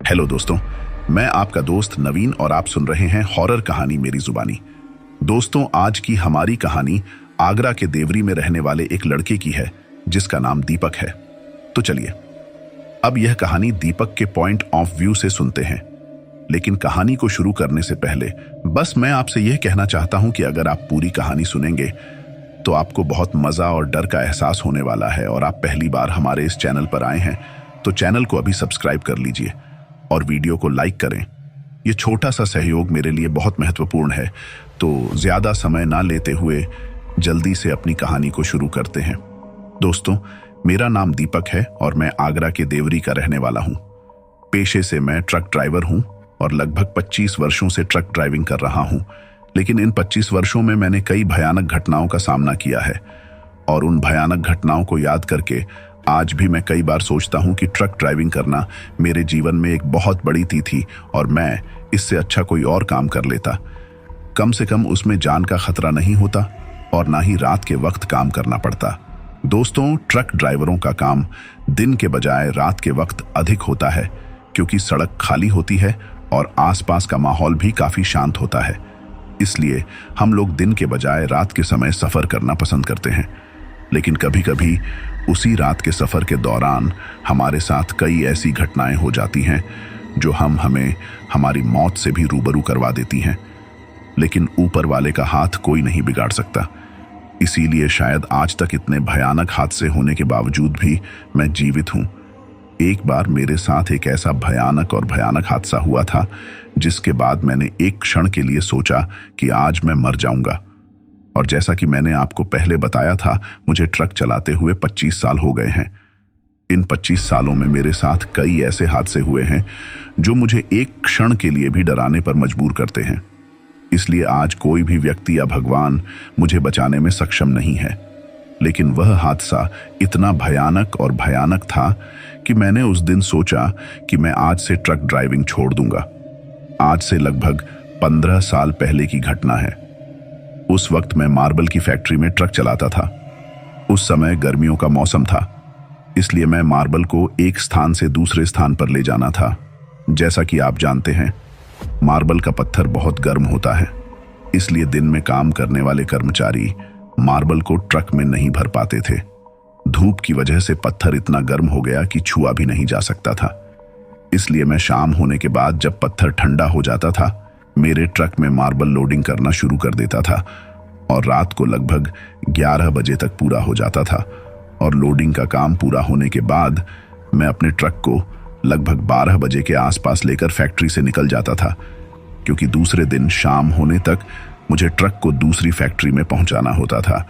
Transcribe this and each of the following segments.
Hello दोस्तों, मैं आपका दोस्त नवीन और आप सुन रहे हैं हॉरर कहानी मेरी जुबानी। दोस्तों, आज की हमारी कहानी आगरा के देवरी में रहने वाले एक लड़के की है जिसका नाम दीपक है। तो चलिए अब यह कहानी दीपक के पॉइंट ऑफ व्यू से सुनते हैं। लेकिन कहानी को शुरू करने से पहले बस मैं आपसे यह कहना चाहता हूं कि अगर आप पूरी कहानी सुनेंगे तो आपको बहुत मजा और डर का एहसास होने वाला है। और आप पहली बार हमारे इस चैनल पर आए हैं तो चैनल को अभी सब्सक्राइब कर लीजिए और वीडियो को लाइक करें। ये छोटा सा सहयोग मेरे लिए बहुत महत्वपूर्ण है। तो ज्यादा समय ना लेते हुए जल्दी से अपनी कहानी को शुरू करते हैं। दोस्तों, मेरा नाम दीपक है और मैं आगरा के देवरी का रहने वाला हूँ। पेशे से मैं ट्रक ड्राइवर हूँ और लगभग 25 वर्षों से ट्रक ड्राइविंग कर रहा हूँ। लेकिन इन 25 वर्षों में मैंने कई भयानक घटनाओं का सामना किया है और उन भयानक घटनाओं को याद करके आज भी मैं कई बार सोचता हूं कि ट्रक ड्राइविंग करना मेरे जीवन में एक बहुत बड़ी थी और मैं इससे अच्छा कोई और काम कर लेता। कम से कम उसमें जान का खतरा नहीं होता और ना ही रात के वक्त काम करना पड़ता। दोस्तों, ट्रक ड्राइवरों का काम दिन के बजाय रात के वक्त अधिक होता है क्योंकि सड़क खाली होती है और आसपास का माहौल भी काफी शांत होता है। इसलिए हम लोग दिन के बजाय रात के समय सफर करना पसंद करते हैं। लेकिन कभी कभी उसी रात के सफर के दौरान हमारे साथ कई ऐसी घटनाएं हो जाती हैं जो हमें हमारी मौत से भी रूबरू करवा देती हैं। लेकिन ऊपर वाले का हाथ कोई नहीं बिगाड़ सकता। इसीलिए शायद आज तक इतने भयानक हादसे होने के बावजूद भी मैं जीवित हूं। एक बार मेरे साथ एक ऐसा भयानक हादसा हुआ था जिसके बाद मैंने एक क्षण के लिए सोचा कि आज मैं मर जाऊंगा। और जैसा कि मैंने आपको पहले बताया था, मुझे ट्रक चलाते हुए 25 साल हो गए हैं। इन 25 सालों में मेरे साथ कई ऐसे हादसे हुए हैं जो मुझे एक क्षण के लिए भी डराने पर मजबूर करते हैं। इसलिए आज कोई भी व्यक्ति या भगवान मुझे बचाने में सक्षम नहीं है। लेकिन वह हादसा इतना भयानक था कि मैंने उस दिन सोचा कि मैं आज से ट्रक ड्राइविंग छोड़ दूंगा। आज से लगभग 15 साल पहले की घटना है। उस वक्त मैं मार्बल की फैक्ट्री में ट्रक चलाता था। उस समय गर्मियों का मौसम था, इसलिए मैं मार्बल को एक स्थान से दूसरे स्थान पर ले जाना था। जैसा कि आप जानते हैं, मार्बल का पत्थर बहुत गर्म होता है, इसलिए दिन में काम करने वाले कर्मचारी मार्बल को ट्रक में नहीं भर पाते थे। धूप की वजह से पत्थर इतना गर्म हो गया कि छुआ भी नहीं जा सकता था। इसलिए मैं शाम होने के बाद जब पत्थर ठंडा हो जाता था, मेरे ट्रक में मार्बल लोडिंग करना शुरू कर देता था और रात को लगभग 11 बजे तक पूरा हो जाता था। और लोडिंग का काम पूरा होने के बाद मैं अपने ट्रक को लगभग 12 बजे के आसपास लेकर फैक्ट्री से निकल जाता था, क्योंकि दूसरे दिन शाम होने तक मुझे ट्रक को दूसरी फैक्ट्री में पहुंचाना होता था,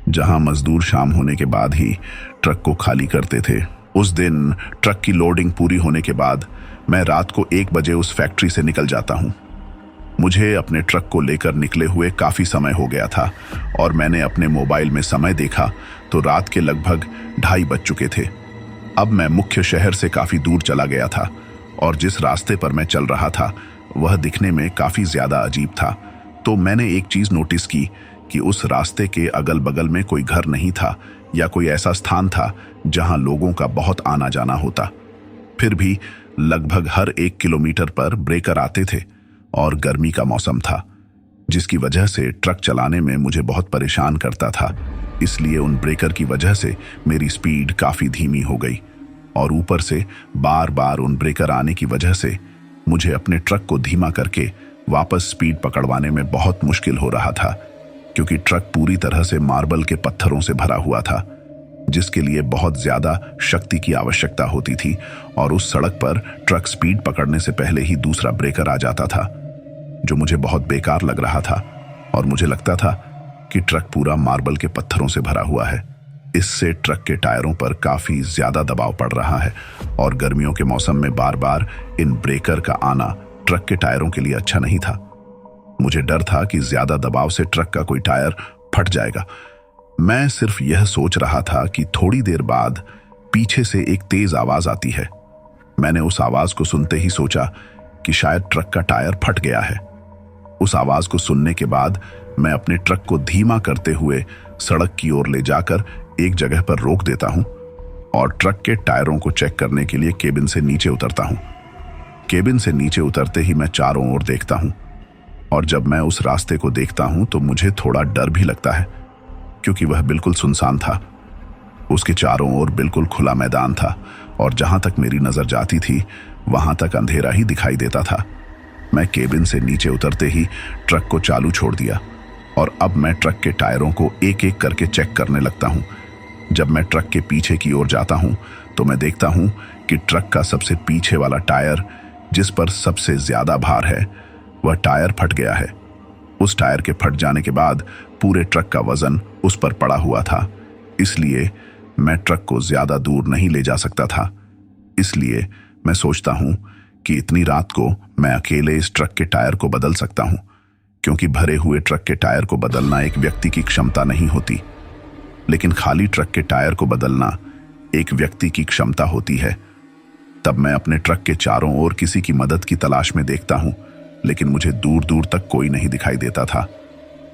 जहां मजदूर शाम होने के बाद ही ट्रक को खाली करते थे। उस दिन ट्रक की लोडिंग पूरी होने के बाद मैं रात को 1 बजे उस फैक्ट्री से निकल जाता हूं। मुझे अपने ट्रक को लेकर निकले हुए काफी समय हो गया था और मैंने अपने मोबाइल में समय देखा तो रात के लगभग 2:30 बज चुके थे। अब मैं मुख्य शहर से काफी दूर चला गया था और जिस रास्ते पर मैं चल रहा था वह दिखने में काफी ज्यादा अजीब था। तो मैंने एक चीज नोटिस की कि उस रास्ते के अगल बगल में कोई घर नहीं था या कोई ऐसा स्थान था जहां लोगों का बहुत आना जाना होता। फिर भी लगभग हर 1 किलोमीटर पर ब्रेकर आते थे और गर्मी का मौसम था, जिसकी वजह से ट्रक चलाने में मुझे बहुत परेशान करता था। इसलिए उन ब्रेकर की वजह से मेरी स्पीड काफी धीमी हो गई और ऊपर से बार बार उन ब्रेकर आने की वजह से मुझे अपने ट्रक को धीमा करके वापस स्पीड पकड़वाने में बहुत मुश्किल हो रहा था, क्योंकि ट्रक पूरी तरह से मार्बल के पत्थरों से भरा हुआ था, जिसके लिए बहुत ज्यादा शक्ति की आवश्यकता होती थी। और उस सड़क पर ट्रक स्पीड पकड़ने से पहले ही दूसरा ब्रेकर आ जाता था, जो मुझे बहुत बेकार लग रहा था और मुझे लगता था कि ट्रक पूरा मार्बल के पत्थरों से भरा हुआ है। इससे ट्रक के टायरों पर काफी ज्यादा दबाव पड़ रहा है और गर्मियों के मौसम में बार बार इन ब्रेकर का आना ट्रक के टायरों के लिए अच्छा नहीं था। मुझे डर था कि ज्यादा दबाव से ट्रक का कोई टायर फट जाएगा। मैं सिर्फ यह सोच रहा था कि थोड़ी देर बाद पीछे से एक तेज आवाज आती है। मैंने उस आवाज को सुनते ही सोचा कि शायद ट्रक का टायर फट गया है। उस आवाज को सुनने के बाद मैं अपने ट्रक को धीमा करते हुए सड़क की ओर ले जाकर एक जगह पर रोक देता हूं और ट्रक के टायरों को चेक करने के लिए केबिन से नीचे उतरता हूं। केबिन से नीचे उतरते ही मैं चारों ओर देखता हूँ, और जब मैं उस रास्ते को देखता हूँ तो मुझे थोड़ा डर भी लगता है, क्योंकि वह बिल्कुल सुनसान था। उसके चारों ओर बिल्कुल खुला मैदान था, और जहां तक मेरी नजर जाती थी वहां तक अंधेरा ही दिखाई देता था। मैं केबिन से नीचे उतरते ही ट्रक को चालू छोड़ दिया, और अब मैं ट्रक के टायरों को एक एक करके चेक करने लगता हूँ। जब मैं ट्रक के पीछे की ओर जाता हूँ तो मैं देखता हूँ कि ट्रक का सबसे पीछे वाला टायर, जिस पर सबसे ज्यादा भार है, वह टायर फट गया है। उस टायर के फट जाने के बाद पूरे ट्रक का वजन उस पर पड़ा हुआ था, इसलिए मैं ट्रक को ज्यादा दूर नहीं ले जा सकता था। इसलिए मैं सोचता हूं कि इतनी रात को मैं अकेले इस ट्रक के टायर को बदल सकता हूं, क्योंकि भरे हुए ट्रक के टायर को बदलना एक व्यक्ति की क्षमता नहीं होती, लेकिन खाली ट्रक के टायर को बदलना एक व्यक्ति की क्षमता होती है। तब मैं अपने ट्रक के चारों ओर किसी की मदद की तलाश में देखता हूं, लेकिन मुझे दूर दूर तक कोई नहीं दिखाई देता था।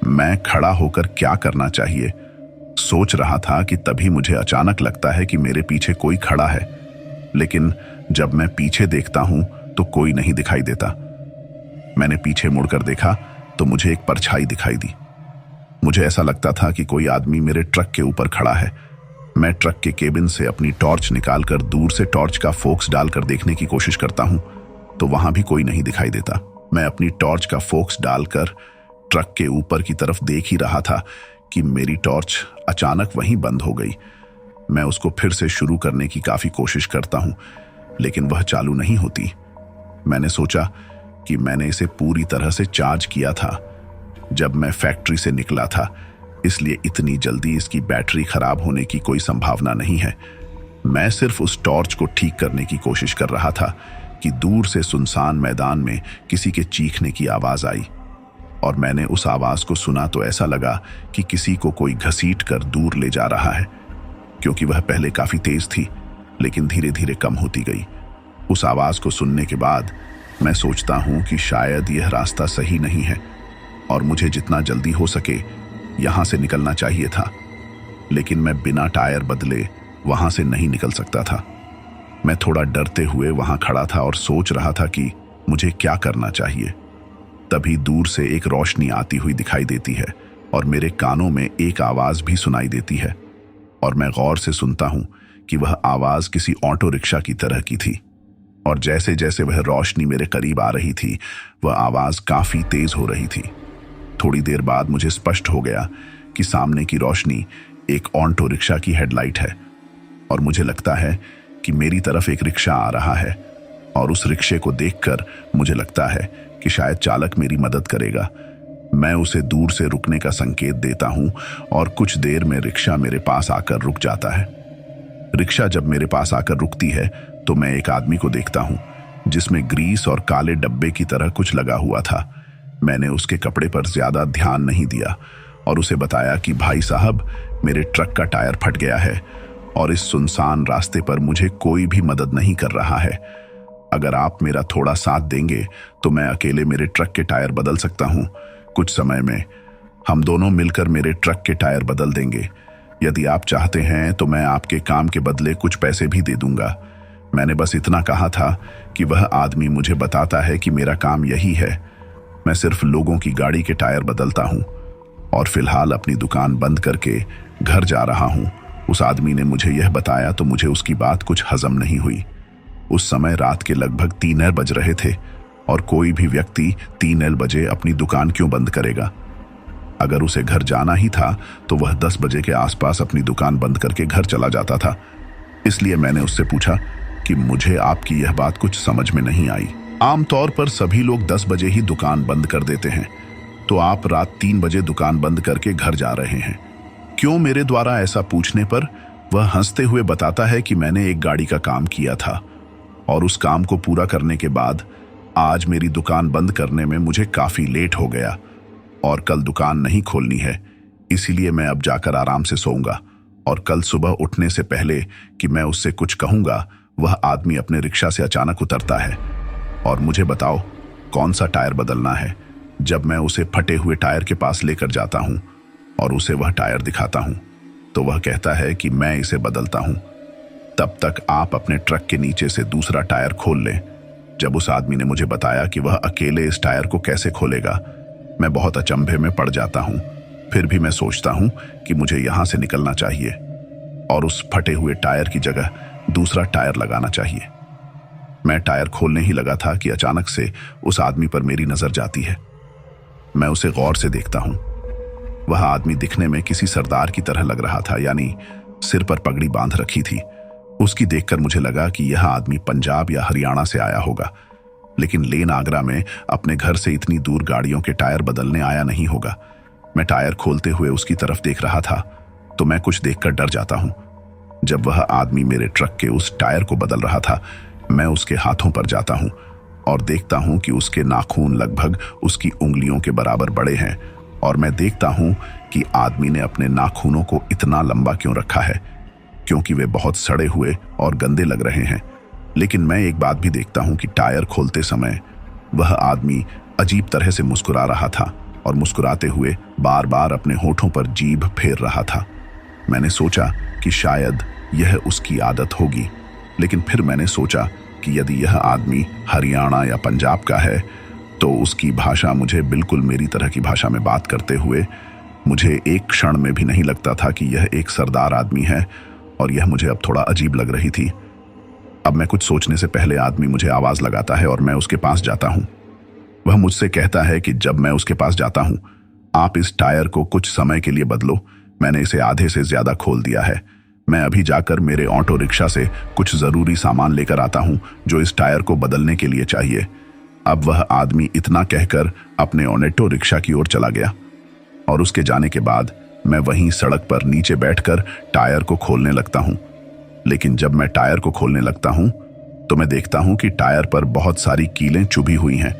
मैं खड़ा होकर क्या करना चाहिए सोच रहा था कि तभी मुझे अचानक लगता है कि मेरे पीछे कोई खड़ा है, लेकिन जब मैं पीछे देखता हूं तो कोई नहीं दिखाई देता। मैंने पीछे मुड़कर देखा तो मुझे एक परछाई दिखाई दी। मुझे ऐसा लगता था कि कोई आदमी मेरे ट्रक के ऊपर खड़ा है। मैं ट्रक के केबिन से अपनी टॉर्च निकालकर दूर से टॉर्च का फोक्स डालकर देखने की कोशिश करता हूं, तो वहां भी कोई नहीं दिखाई देता। मैं अपनी टॉर्च का फोक्स डालकर ट्रक के ऊपर की तरफ देख ही रहा था कि मेरी टॉर्च अचानक वहीं बंद हो गई। मैं उसको फिर से शुरू करने की काफी कोशिश करता हूं, लेकिन वह चालू नहीं होती। मैंने सोचा कि मैंने इसे पूरी तरह से चार्ज किया था जब मैं फैक्ट्री से निकला था, इसलिए इतनी जल्दी इसकी बैटरी खराब होने की कोई संभावना नहीं है। मैं सिर्फ उस टॉर्च को ठीक करने की कोशिश कर रहा था कि दूर से सुनसान मैदान में किसी के चीखने की आवाज आई, और मैंने उस आवाज को सुना तो ऐसा लगा कि किसी को कोई घसीट कर दूर ले जा रहा है, क्योंकि वह पहले काफी तेज थी लेकिन धीरे धीरे कम होती गई। उस आवाज को सुनने के बाद मैं सोचता हूं कि शायद यह रास्ता सही नहीं है और मुझे जितना जल्दी हो सके यहां से निकलना चाहिए था, लेकिन मैं बिना टायर बदले वहां से नहीं निकल सकता था। मैं थोड़ा डरते हुए वहां खड़ा था और सोच रहा था कि मुझे क्या करना चाहिए। तभी दूर से एक रोशनी आती हुई दिखाई देती है और मेरे कानों में एक आवाज भी सुनाई देती है, और मैं गौर से सुनता हूं कि वह आवाज किसी ऑटो रिक्शा की तरह की थी, और जैसे जैसे वह रोशनी मेरे करीब आ रही थी वह आवाज काफी तेज हो रही थी। थोड़ी देर बाद मुझे स्पष्ट हो गया कि सामने की रोशनी एक ऑटो रिक्शा की हेडलाइट है, और मुझे लगता है कि मेरी तरफ एक रिक्शा आ रहा है, और उस रिक्शे को देखकर मुझे लगता है कि शायद चालक मेरी मदद करेगा। मैं उसे दूर से रुकने का संकेत देता हूं और कुछ देर में रिक्शा मेरे पास आकर रुक जाता है। रिक्शा जब मेरे पास आकर रुकती है तो मैं एक आदमी को देखता हूं जिसमें ग्रीस और काले डब्बे की तरह कुछ लगा हुआ था। मैंने उसके कपड़े पर ज्यादा ध्यान नहीं दिया और उसे बताया कि भाई साहब, मेरे ट्रक का टायर फट गया है और इस सुनसान रास्ते पर मुझे कोई भी मदद नहीं कर रहा है। अगर आप मेरा थोड़ा साथ देंगे तो मैं अकेले मेरे ट्रक के टायर बदल सकता हूं। कुछ समय में हम दोनों मिलकर मेरे ट्रक के टायर बदल देंगे। यदि आप चाहते हैं तो मैं आपके काम के बदले कुछ पैसे भी दे दूंगा। मैंने बस इतना कहा था कि वह आदमी मुझे बताता है कि मेरा काम यही है। मैं सिर्फ लोगों की गाड़ी के टायर बदलता हूं और फिलहाल अपनी दुकान बंद करके घर जा रहा हूं। उस आदमी ने मुझे यह बताया तो मुझे उसकी बात कुछ हजम नहीं हुई। उस समय रात के लगभग 3 बज रहे थे और कोई भी व्यक्ति 3 बजे अपनी दुकान क्यों बंद करेगा। अगर उसे घर जाना ही था तो वह 10 बजे के आसपास अपनी दुकान बंद करके घर चला जाता था। इसलिए मैंने उससे पूछा कि मुझे आपकी यह बात कुछ समझ में नहीं आई। आमतौर पर सभी लोग 10 बजे ही दुकान बंद कर देते हैं, तो आप रात 3 बजे दुकान बंद करके घर जा रहे हैं क्यों? मेरे द्वारा ऐसा पूछने पर वह हंसते हुए बताता है कि मैंने एक गाड़ी का काम किया था और उस काम को पूरा करने के बाद आज मेरी दुकान बंद करने में मुझे काफी लेट हो गया और कल दुकान नहीं खोलनी है, इसीलिए मैं अब जाकर आराम से सोऊंगा और कल सुबह उठने से पहले कि मैं उससे कुछ कहूंगा, वह आदमी अपने रिक्शा से अचानक उतरता है और मुझे बताओ कौन सा टायर बदलना है। जब मैं उसे फटे हुए टायर के पास लेकर जाता हूं और उसे वह टायर दिखाता हूं तो वह कहता है कि मैं इसे बदलता हूं। तब तक आप अपने ट्रक के नीचे से दूसरा टायर खोल लें। जब उस आदमी ने मुझे बताया कि वह अकेले इस टायर को कैसे खोलेगा, मैं बहुत अचंभे में पड़ जाता हूँ। फिर भी मैं सोचता हूँ कि मुझे यहाँ से निकलना चाहिए और उस फटे हुए टायर की जगह दूसरा टायर लगाना चाहिए। मैं टायर खोलने ही लगा था कि अचानक से उस आदमी पर मेरी नजर जाती है। मैं उसे गौर से देखता हूँ। वह आदमी दिखने में किसी सरदार की तरह लग रहा था, यानी सिर पर पगड़ी बांध रखी थी। उसकी देखकर मुझे लगा कि यह आदमी पंजाब या हरियाणा से आया होगा, लेकिन लेन आगरा में अपने घर से इतनी दूर गाड़ियों के टायर बदलने आया नहीं होगा। मैं टायर खोलते हुए उसकी तरफ देख रहा था तो मैं कुछ देखकर डर जाता हूँ। जब वह आदमी मेरे ट्रक के उस टायर को बदल रहा था, मैं उसके हाथों पर जाता हूँ और देखता हूँ कि उसके नाखून लगभग उसकी उंगलियों के बराबर बड़े हैं, और मैं देखता हूँ कि आदमी ने अपने नाखूनों को इतना लंबा क्यों रखा है, क्योंकि वे बहुत सड़े हुए और गंदे लग रहे हैं। लेकिन मैं एक बात भी देखता हूँ कि टायर खोलते समय वह आदमी अजीब तरह से मुस्कुरा रहा था और मुस्कुराते हुए बार बार अपने होठों पर जीभ फेर रहा था। मैंने सोचा कि शायद यह उसकी आदत होगी, लेकिन फिर मैंने सोचा कि यदि यह आदमी हरियाणा या पंजाब का है तो उसकी भाषा मुझे बिल्कुल मेरी तरह की भाषा में बात करते हुए मुझे एक क्षण में भी नहीं लगता था कि यह एक सरदार आदमी है, और यह मुझे अब थोड़ा अजीब लग रही थी। अब मैं कुछ सोचने से पहले आदमी मुझे आवाज लगाता है और मैं उसके पास जाता हूँ। वह मुझसे कहता है कि जब मैं उसके पास जाता हूँ, आप इस टायर को कुछ समय के लिए बदलो, मैंने इसे आधे से ज्यादा खोल दिया है। मैं अभी जाकर मेरे ऑटो रिक्शा से कुछ जरूरी सामान लेकर आता हूँ जो इस टायर को बदलने के लिए चाहिए। अब वह आदमी इतना कहकर अपने ऑटो रिक्शा की ओर चला गया, और उसके जाने के बाद मैं वहीं सड़क पर नीचे बैठकर टायर को खोलने लगता हूँ। लेकिन जब मैं टायर को खोलने लगता हूँ तो मैं देखता हूँ कि टायर पर बहुत सारी कीलें चुभी हुई हैं,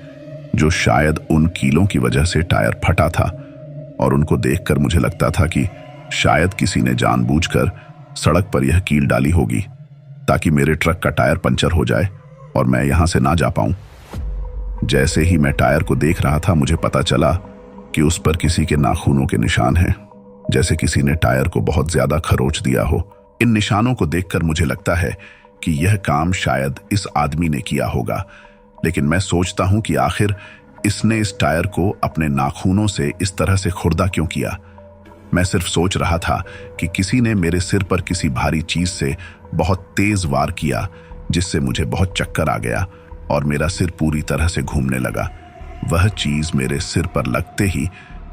जो शायद उन कीलों की वजह से टायर फटा था, और उनको देखकर मुझे लगता था कि शायद किसी ने जानबूझकर सड़क पर यह कील डाली होगी ताकि मेरे ट्रक का टायर पंचर हो जाए और मैं यहां से ना जा पाऊं। जैसे ही मैं टायर को देख रहा था, मुझे पता चला कि उस पर किसी के नाखूनों के निशान हैं, जैसे किसी ने टायर को बहुत ज्यादा खरोच दिया हो। इन निशानों को देखकर मुझे लगता है कि यह काम शायद इस आदमी ने किया होगा, लेकिन मैं सोचता हूं कि आखिर इसने इस टायर को अपने नाखूनों से इस तरह से खुरदा क्यों किया। मैं सिर्फ सोच रहा था कि किसी ने मेरे सिर पर किसी भारी चीज से बहुत तेज वार किया, जिससे मुझे बहुत चक्कर आ गया और मेरा सिर पूरी तरह से घूमने लगा। वह चीज मेरे सिर पर लगते ही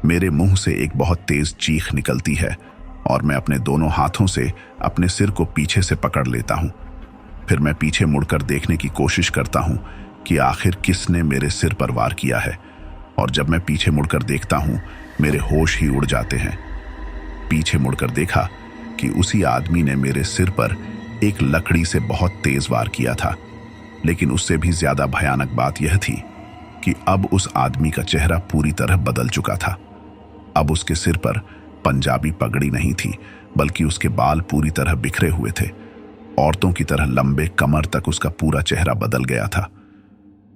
मेरे मुंह से एक बहुत तेज चीख निकलती है और मैं अपने दोनों हाथों से अपने सिर को पीछे से पकड़ लेता हूं। फिर मैं पीछे मुड़कर देखने की कोशिश करता हूं कि आखिर किसने मेरे सिर पर वार किया है, और जब मैं पीछे मुड़कर देखता हूं, मेरे होश ही उड़ जाते हैं। पीछे मुड़कर देखा कि उसी आदमी ने मेरे सिर पर एक लकड़ी से बहुत तेज वार किया था, लेकिन उससे भी ज्यादा भयानक बात यह थी कि अब उस आदमी का चेहरा पूरी तरह बदल चुका था। अब उसके सिर पर पंजाबी पगड़ी नहीं थी, बल्कि उसके बाल पूरी तरह बिखरे हुए थे। औरतों की तरह लंबे कमर तक उसका पूरा चेहरा बदल गया था।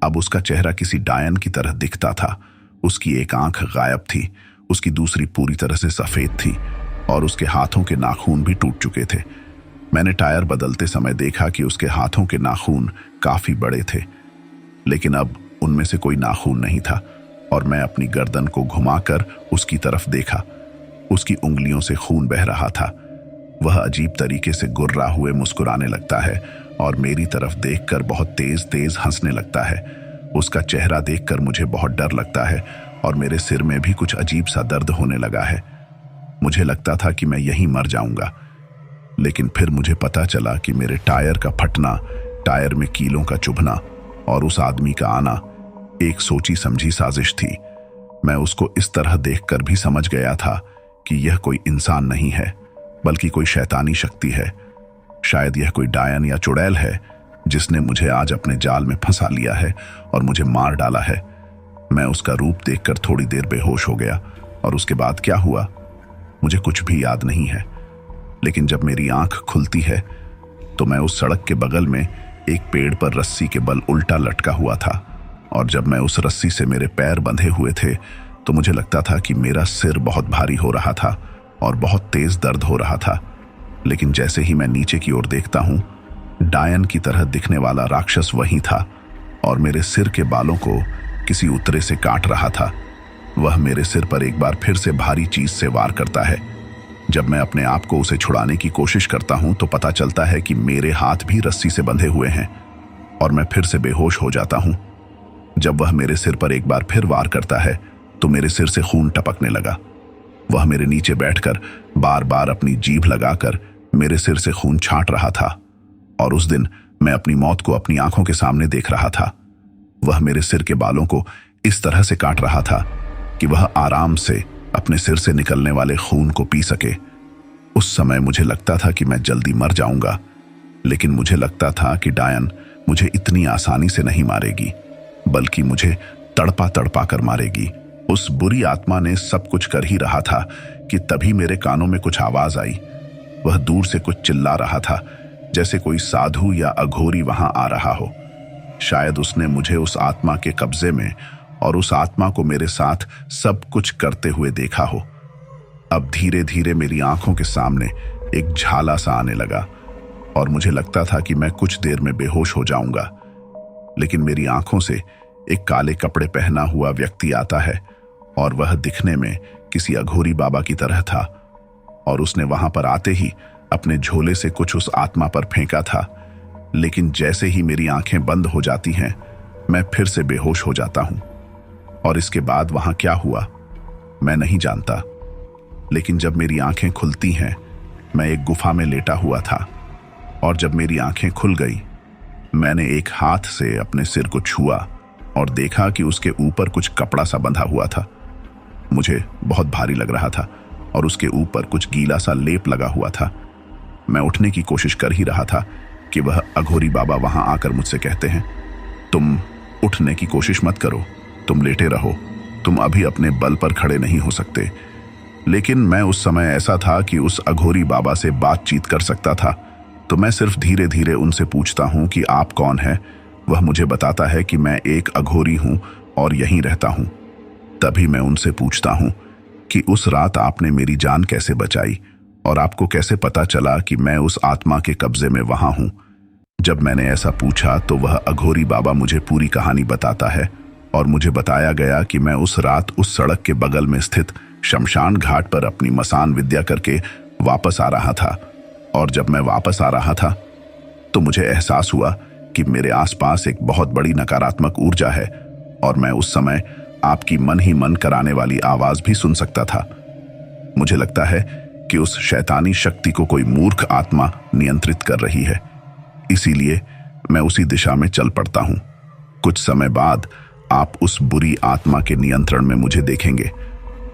अब उसका चेहरा किसी डायन की तरह दिखता था। उसकी एक आंख गायब थी, उसकी दूसरी पूरी तरह से सफेद थी, और उसके हाथों के नाखून भी टूट चुके थे। मैंने टायर बदलते समय देखा कि उसके हाथों के नाखून काफी बड़े थे, लेकिन अब उनमें से कोई नाखून नहीं था, और मैं अपनी गर्दन को घुमाकर उसकी तरफ देखा। उसकी उंगलियों से खून बह रहा था। वह अजीब तरीके से गुर्रा हुए मुस्कुराने लगता है और मेरी तरफ देखकर बहुत तेज तेज हंसने लगता है। उसका चेहरा देखकर मुझे बहुत डर लगता है और मेरे सिर में भी कुछ अजीब सा दर्द होने लगा है। मुझे लगता था कि मैं यहीं मर जाऊंगा, लेकिन फिर मुझे पता चला कि मेरे टायर का फटना, टायर में कीलों का चुभना और उस आदमी का आना एक सोची समझी साजिश थी। मैं उसको इस तरह देखकर भी समझ गया था कि यह कोई इंसान नहीं है, बल्कि कोई शैतानी शक्ति है। शायद यह कोई डायन या चुड़ैल है जिसने मुझे आज अपने जाल में फंसा लिया है और मुझे मार डाला है। मैं उसका रूप देखकर थोड़ी देर बेहोश हो गया, और उसके बाद क्या हुआ मुझे कुछ भी याद नहीं है। लेकिन जब मेरी आंख खुलती है तो मैं उस सड़क के बगल में एक पेड़ पर रस्सी के बल उल्टा लटका हुआ था, और जब मैं उस रस्सी से मेरे पैर बंधे हुए थे तो मुझे लगता था कि मेरा सिर बहुत भारी हो रहा था और बहुत तेज दर्द हो रहा था। लेकिन जैसे ही मैं नीचे की ओर देखता हूँ, डायन की तरह दिखने वाला राक्षस वहीं था। और मेरे सिर के बालों को किसी उतरे से काट रहा था। वह मेरे सिर पर एक बार फिर से भारी चीज से वार करता है। जब मैं अपने आप को उसे छुड़ाने की कोशिश करता हूं तो पता चलता है कि मेरे हाथ भी रस्सी से बंधे हुए हैं और मैं फिर से बेहोश हो जाता हूं। जब वह मेरे सिर पर एक बार फिर वार करता है तो मेरे सिर से खून टपकने लगा। वह मेरे नीचे बैठकर बार बार अपनी जीभ लगाकर मेरे सिर से खून छांट रहा था और उस दिन मैं अपनी मौत को अपनी आंखों के सामने देख रहा था। वह मेरे सिर के बालों को इस तरह से काट रहा था कि वह आराम से अपने सिर से निकलने वाले खून को पी सके। उस समय मुझे लगता था कि मैं जल्दी मर जाऊंगा, लेकिन मुझे लगता था कि डायन मुझे इतनी आसानी से नहीं मारेगी, बल्कि मुझे तड़पा तड़पा कर मारेगी। उस बुरी आत्मा ने सब कुछ कर ही रहा था कि तभी मेरे कानों में कुछ आवाज आई। वह दूर से कुछ चिल्ला रहा था, जैसे कोई साधु या अघोरी वहां आ रहा हो। शायद उसने मुझे उस आत्मा के कब्जे में और उस आत्मा को मेरे साथ सब कुछ करते हुए देखा हो। अब धीरे धीरे मेरी आंखों के सामने एक झाला सा आने लगा और मुझे लगता था कि मैं कुछ देर में बेहोश हो जाऊंगा, लेकिन मेरी आंखों से एक काले कपड़े पहना हुआ व्यक्ति आता है और वह दिखने में किसी अघोरी बाबा की तरह था और उसने वहां पर आते ही अपने झोले से कुछ उस आत्मा पर फेंका था। लेकिन जैसे ही मेरी आंखें बंद हो जाती हैं, मैं फिर से बेहोश हो जाता हूं और इसके बाद वहां क्या हुआ मैं नहीं जानता। लेकिन जब मेरी आंखें खुलती हैं, मैं एक गुफा में लेटा हुआ था और जब मेरी आंखें खुल गई, मैंने एक हाथ से अपने सिर को छुआ और देखा कि उसके ऊपर कुछ कपड़ा सा बंधा हुआ था। मुझे बहुत भारी लग रहा था और उसके ऊपर कुछ गीला सा लेप लगा हुआ था। मैं उठने की कोशिश कर ही रहा था कि वह अघोरी बाबा वहां आकर मुझसे कहते हैं, तुम उठने की कोशिश मत करो, तुम लेटे रहो, तुम अभी अपने बल पर खड़े नहीं हो सकते। लेकिन मैं उस समय ऐसा था कि उस अघोरी बाबा से बातचीत कर सकता था, तो मैं सिर्फ धीरे धीरे उनसे पूछता हूं कि आप कौन हैं। वह मुझे बताता है कि मैं एक अघोरी हूं और यहीं रहता हूं। तभी मैं उनसे पूछता हूं कि उस रात आपने मेरी जान कैसे बचाई और आपको कैसे पता चला कि मैं उस आत्मा के कब्जे में वहां हूं। जब मैंने ऐसा पूछा तो वह अघोरी बाबा मुझे पूरी कहानी बताता है और मुझे बताया गया कि मैं उस रात उस सड़क के बगल में स्थित शमशान घाट पर अपनी मसान विद्या करके वापस आ रहा था और जब मैं वापस आ रहा था तो मुझे एहसास हुआ कि मेरे आसपास एक बहुत बड़ी नकारात्मक ऊर्जा है और मैं उस समय आपकी मन ही मन कराने वाली आवाज भी सुन सकता था। मुझे लगता है कि उस शैतानी शक्ति को कोई मूर्ख आत्मा नियंत्रित कर रही है, इसीलिए मैं उसी दिशा में चल पड़ता हूं। कुछ समय बाद आप उस बुरी आत्मा के नियंत्रण में मुझे देखेंगे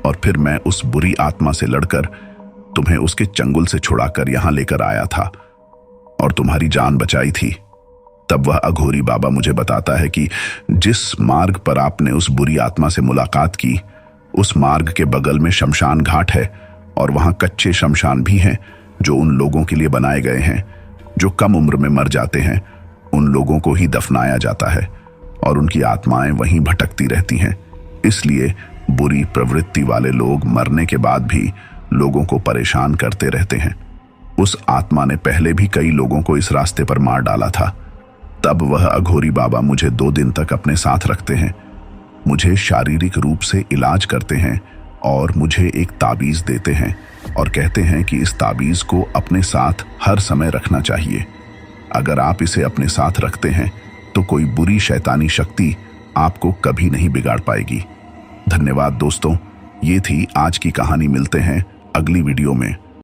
और फिर मैं उस बुरी आत्मा से लड़कर तुम्हें उसके चंगुल से छुड़ाकर यहां लेकर आया था और तुम्हारी जान बचाई थी। तब वह अघोरी बाबा मुझे बताता है कि जिस मार्ग पर आपने उस बुरी आत्मा से मुलाकात की, उस मार्ग के बगल में शमशान घाट है और वहां कच्चे शमशान भी हैं जो उन लोगों के लिए बनाए गए हैं जो कम उम्र में मर जाते हैं। उन लोगों को ही दफनाया जाता है और उनकी आत्माएं वहीं भटकती रहती हैं। इसलिए बुरी प्रवृत्ति वाले लोग मरने के बाद भी लोगों को परेशान करते रहते हैं। उस आत्मा ने पहले भी कई लोगों को इस रास्ते पर मार डाला था। तब वह अघोरी बाबा मुझे 2 दिन तक अपने साथ रखते हैं, मुझे शारीरिक रूप से इलाज करते हैं और मुझे एक ताबीज देते हैं और कहते हैं कि इस ताबीज को अपने साथ हर समय रखना चाहिए। अगर आप इसे अपने साथ रखते हैं तो कोई बुरी शैतानी शक्ति आपको कभी नहीं बिगाड़ पाएगी। धन्यवाद दोस्तों, ये थी आज की कहानी। मिलते हैं अगली वीडियो में।